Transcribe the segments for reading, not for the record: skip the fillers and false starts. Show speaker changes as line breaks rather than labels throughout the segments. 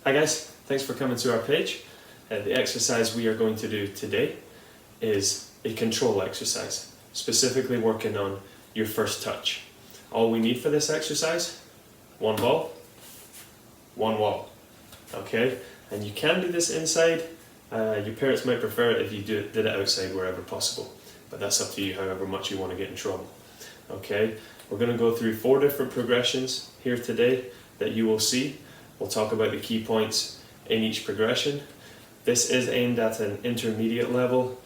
Hi guys, thanks for coming to our page. The exercise we are going to do today is a control exercise, specifically working on your first touch. All we need for this exercise, one ball, one wall, okay? And you can do this inside. Your parents might prefer it if you did it outside wherever possible, but that's up to you however much you want to get in trouble, okay? We're going to go through 4 different progressions here today that you will see. We'll talk about the key points in each progression. This is aimed at an intermediate level,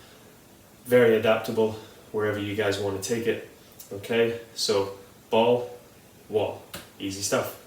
very adaptable wherever you guys want to take it. Okay, so ball, wall, easy stuff.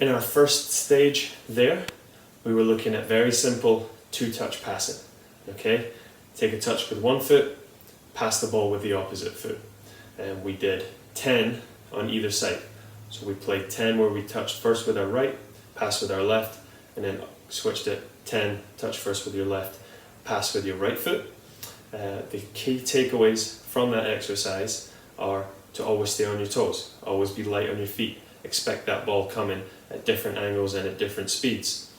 In our first stage there, we were looking at very simple 2-touch passing, okay? Take a touch with one foot, pass the ball with the opposite foot. And we did 10 on either side. So we played 10 where we touched first with our right, pass with our left, and then switched it 10, touch first with your left, pass with your right foot. The key takeaways from that exercise are to always stay on your toes, always be light on your feet. Expect that ball coming at different angles and at different speeds.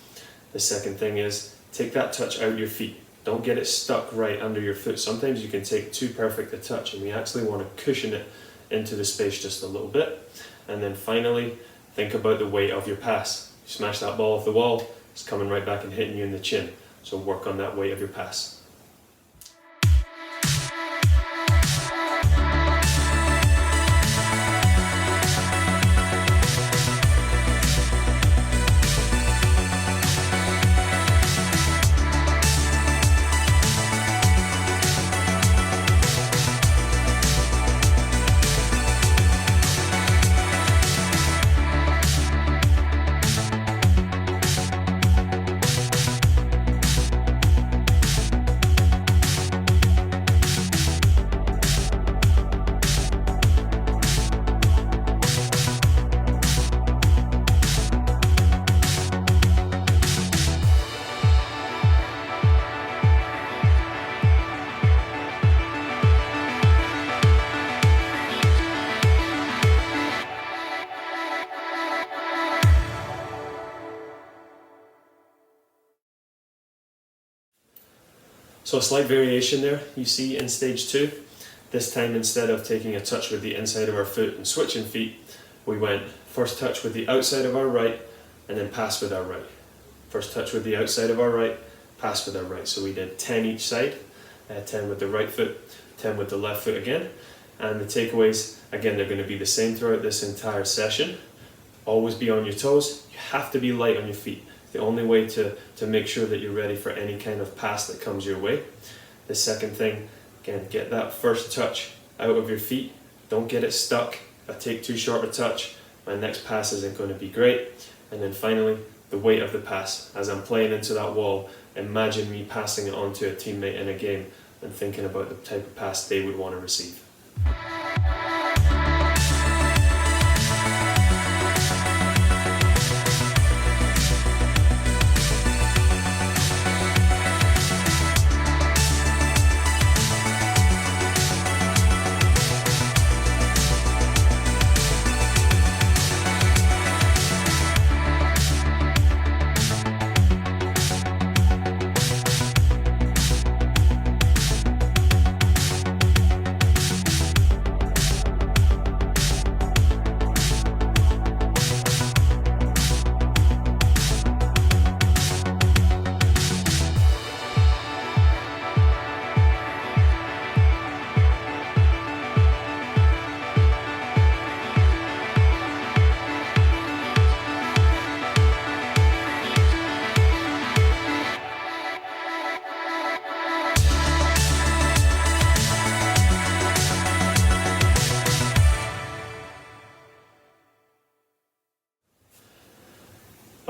The second thing is take that touch out your feet. Don't get it stuck right under your foot. Sometimes you can take too perfect a touch and we actually want to cushion it into the space just a little bit. And then finally, think about the weight of your pass. You smash that ball off the wall, it's coming right back and hitting you in the chin. So work on that weight of your pass. So a slight variation there you see in stage 2. This time, instead of taking a touch with the inside of our foot and switching feet, we went first touch with the outside of our right and then pass with our right. First touch with the outside of our right, pass with our right. So we did 10 each side, 10 with the right foot, 10 with the left foot again. And the takeaways, again, they're going to be the same throughout this entire session. Always be on your toes. You have to be light on your feet. The only way to make sure that you're ready for any kind of pass that comes your way. The second thing, again, get that first touch out of your feet. Don't get it stuck. If I take too short a touch, my next pass isn't going to be great. And then finally, the weight of the pass. As I'm playing into that wall, imagine me passing it on to a teammate in a game and thinking about the type of pass they would want to receive.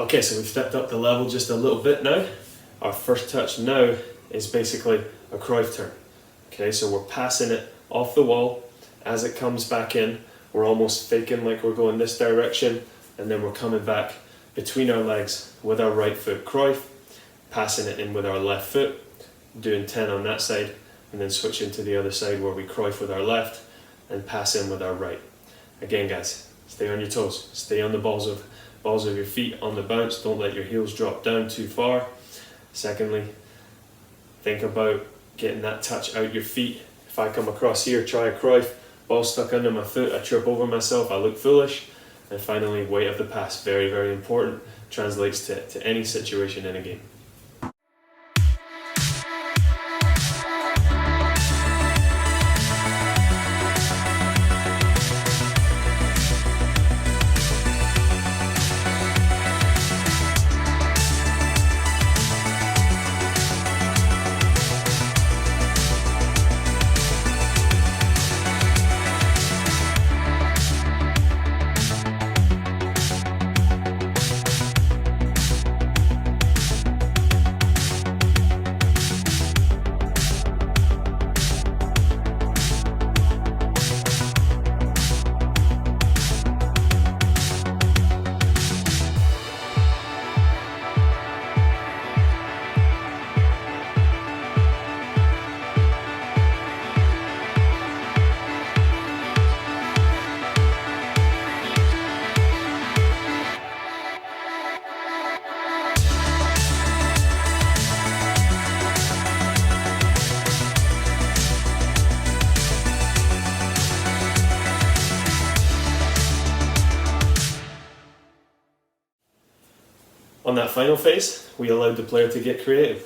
Okay, so we've stepped up the level just a little bit now. Our first touch now is basically a Cruyff turn. Okay, so we're passing it off the wall. As it comes back in, we're almost faking like we're going this direction, and then we're coming back between our legs with our right foot Cruyff, passing it in with our left foot, doing 10 on that side, and then switching to the other side where we Cruyff with our left and pass in with our right. Again, guys, stay on your toes, stay on the balls of your feet on the bounce, don't let your heels drop down too far. Secondly, think about getting that touch out your feet. If I come across here, try a Cruyff, ball stuck under my foot, I trip over myself, I look foolish. And finally, weight of the pass, very, very important, translates to any situation in a game. On that final phase, we allowed the player to get creative.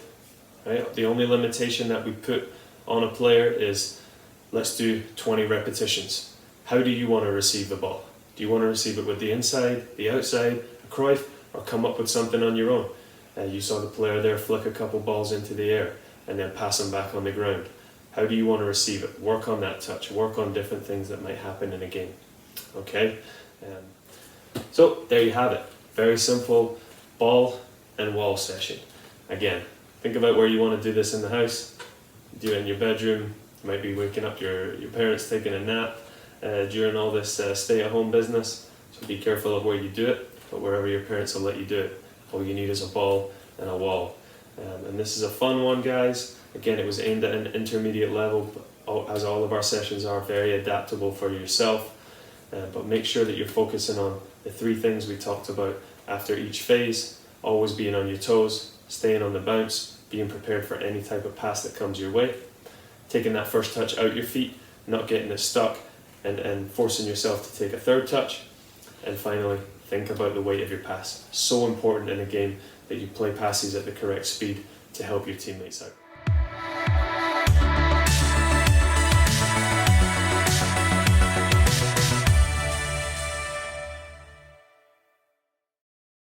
Right? The only limitation that we put on a player is, let's do 20 repetitions. How do you want to receive the ball? Do you want to receive it with the inside, the outside, a Cruyff, or come up with something on your own? You saw the player there flick a couple balls into the air and then pass them back on the ground. How do you want to receive it? Work on that touch, work on different things that might happen in a game. Okay? So there you have it. Very simple ball and wall session. Again, think about where you want to do this in the house. Do it in your bedroom. You might be waking up your parents taking a nap during all this stay-at-home business. So be careful of where you do it, but wherever your parents will let you do it. All you need is a ball and a wall. And this is a fun one, guys. Again, it was aimed at an intermediate level, but as all of our sessions are, very adaptable for yourself. But make sure that you're focusing on the 3 things we talked about after each phase. Always being on your toes, staying on the bounce, being prepared for any type of pass that comes your way, taking that first touch out your feet, not getting it stuck, and forcing yourself to take a 3rd touch, and finally, think about the weight of your pass. So important in a game that you play passes at the correct speed to help your teammates out.